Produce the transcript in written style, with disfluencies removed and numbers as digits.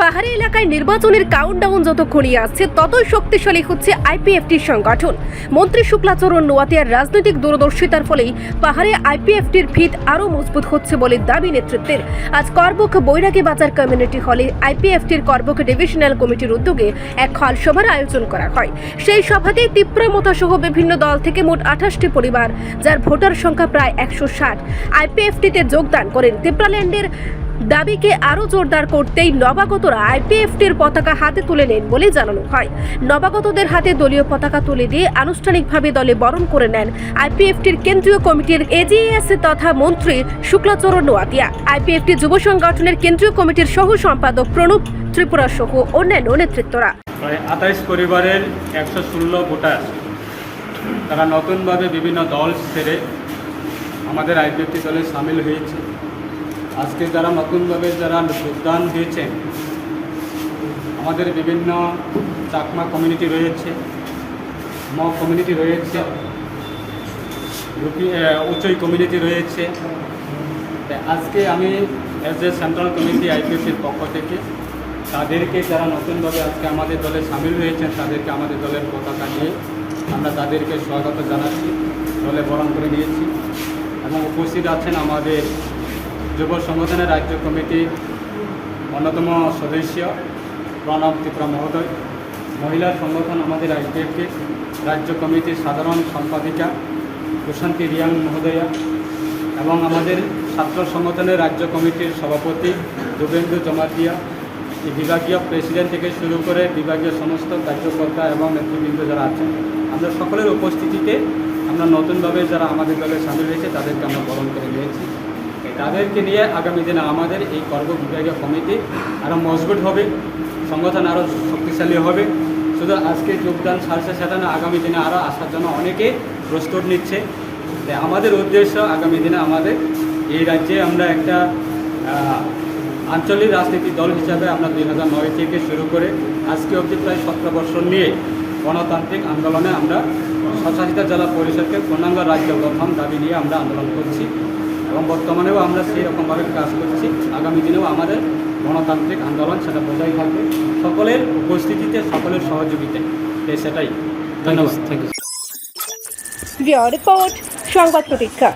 পাহাড়ি এলাকায় নির্বাচনের কাউন্টডাউন যত ঘনিয়ে আসছে ততই শক্তিশালী হচ্ছে আইপিএফটির সংগঠন। মন্ত্রী শুক্লাচরণ নোয়াতিয়ার রাজনৈতিক দূরদর্শিতার ফলেই পাহাড়ে আইপিএফটির ভিত আরও মজবুত হচ্ছে বলে দাবি নেতৃত্বের। আজ করবুক বৈরাগী বাজার কমিউনিটি হলে আইপিএফটির করবুক ডিভিশনাল কমিটির উদ্যোগে এক হল সভার আয়োজন করা হয়। সেই সভাতেই তীব্রমতা সহ বিভিন্ন দল থেকে মোট 28টি পরিবার, যার ভোটার সংখ্যা প্রায় 160, আইপিএফটিতে যোগদান করেন। ত্রিপুরাল্যান্ডের দাবিকে আরও জোরদার করতেই নবাগতরা আইপিএফটির পতাকা হাতে তুলে নেন বলে জানানো হয়। নবাগতদের হাতে দলীয় পতাকা তুলে দিয়ে আনুষ্ঠানিকভাবে দলে বরণ করে নেন আইপিএফটির কেন্দ্রীয় কমিটির এজিএস তথা মন্ত্রী শুক্লাচরণ নোয়াতিয়া, আইপিএফটি যুব সংগঠনের কেন্দ্রীয় কমিটির সহ সম্পাদক প্রণব ত্রিপুরা সহ অন্যান্য নেতৃত্বরা। প্রায় 28 পরিবারের 116 ভোটার তারা নতুনভাবে বিভিন্ন দল ছেড়ে আমাদের আইপিএফটি দলে সামিল হয়েছে। আজকে যারা নতুনভাবে যারা যোগদান হয়েছে, আমাদের বিভিন্ন চাকমা কমিউনিটি রয়েছে, ম কমিউনিটি রয়েছে, উচ্চই কমিউনিটি রয়েছে। আজকে আমি অ্যাজ এ সেন্ট্রাল কমিটি আইপিএফটির পক্ষ থেকে তাদেরকে যারা নতুনভাবে আজকে আমাদের দলে সামিল হয়েছেন তাদেরকে আমাদের দলের পতাকা নিয়ে আমরা তাদেরকে স্বাগত জানাচ্ছি, দলে বরণ করে নিয়েছি। এবং উপস্থিত আছেন আমাদের যুব সংগঠনের রাজ্য কমিটির অন্যতম সদস্য প্রণব ত্রিপুরা মহোদয়, মহিলা সংগঠন আমাদের আইপিএফটির রাজ্য কমিটির সাধারণ সম্পাদিকা প্রশান্তি রিয়াং মহোদয়া, এবং আমাদের ছাত্র সংগঠনের রাজ্য কমিটির সভাপতি যোগেন্দু জমাতিয়া, বিভাগীয় প্রেসিডেন্ট থেকে শুরু করে বিভাগীয় সমস্ত কার্যকর্তা এবং নেতৃবৃন্দ যারা আছেন, আমরা সকলের উপস্থিতিতে আমরা নতুনভাবে যারা আমাদের দলে সামিল হয়েছে তাদেরকে আমরা বরণ করে নিয়েছি। তাদেরকে নিয়ে আগামী দিনে আমাদের এই করবুক বিভাগীয় কমিটি আরও মজবুত হবে, সংগঠন আরও শক্তিশালী হবে। শুধু আজকে যোগদান সারছে সেটা না, আগামী দিনে আরও আসার জন্য অনেকে প্রস্তুত নিচ্ছে। আমাদের উদ্দেশ্য আগামী দিনে আমাদের এই রাজ্যে আমরা একটা আঞ্চলিক রাজনীতির দল হিসাবে আমরা 2009 থেকে শুরু করে আজকে অবধি প্রায় 17 বছর নিয়ে গণতান্ত্রিক আন্দোলনে আমরা স্বশাসিত জেলা পরিষদকে পূর্ণাঙ্গ রাজ্য গঠন দাবি নিয়ে আমরা আন্দোলন করছি এবং বর্তমানেও আমরা সেই রকমভাবে কাজ করছি। আগামী দিনেও আমাদের গণতান্ত্রিক আন্দোলন সেটা বজায় থাকবে সকলের উপস্থিতিতে, সকলের সহযোগিতায়। সেটাই। ধন্যবাদ। রিপোর্ট সংবাদ প্রতীক্ষা।